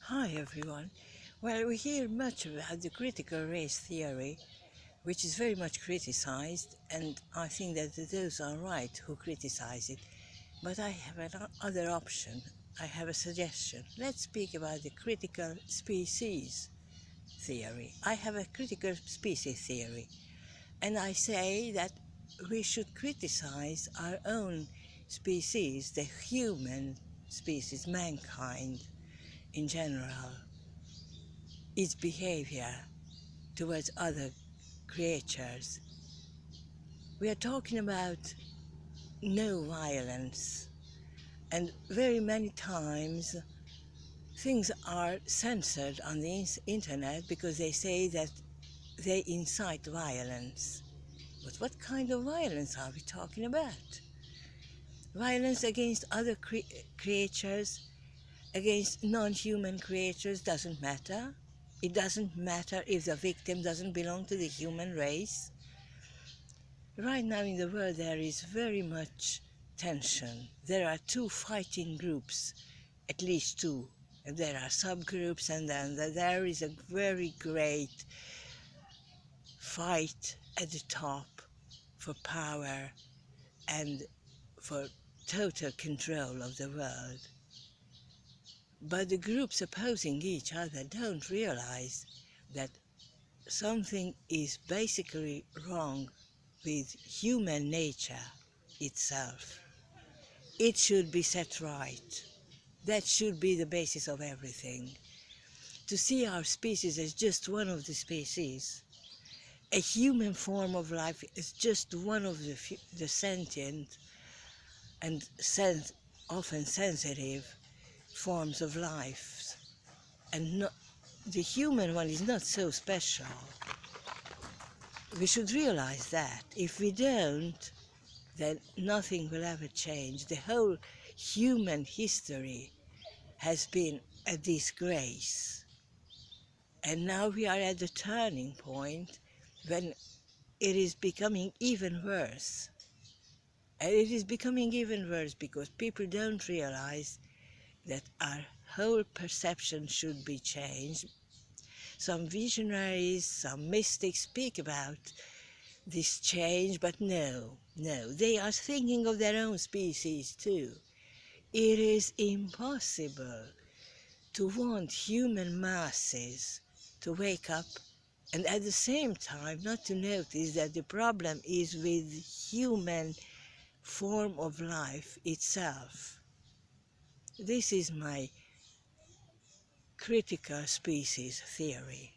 Hi everyone. Well, we hear much about the critical race theory, which is very much criticized, and I think that those are right who criticize it. But I have another option. I have a suggestion. Let's speak about the critical species theory. I have a critical species theory, and I say that we should criticize our own species, the human species, mankind in general, its behavior towards other creatures. We are talking about no violence, and very many times things are censored on the internet because they say that they incite violence. But what kind of violence are we talking about? Violence against other creatures, against non-human creatures doesn't matter. It doesn't matter if the victim doesn't belong to the human race. Right now in the world there is very much tension. There are two fighting groups, at least two. And there are subgroups, and then there is a very great fight at the top for power and for total control of the world. But the groups opposing each other don't realize that something is basically wrong with human nature itself. It should be set right. That should be the basis of everything. To see our species as just one of the species, a human form of life is just one of the sentient and often sensitive forms of life, and the human one is not so special. We should realize that. If we don't, then nothing will ever change. The whole human history has been a disgrace. And now we are at the turning point when it is becoming even worse. And it is becoming even worse because people don't realize that our whole perception should be changed. Some visionaries, some mystics speak about this change, but no, they are thinking of their own species too. It is impossible to want human masses to wake up and at the same time not to notice that the problem is with human form of life itself. This is my critical species theory.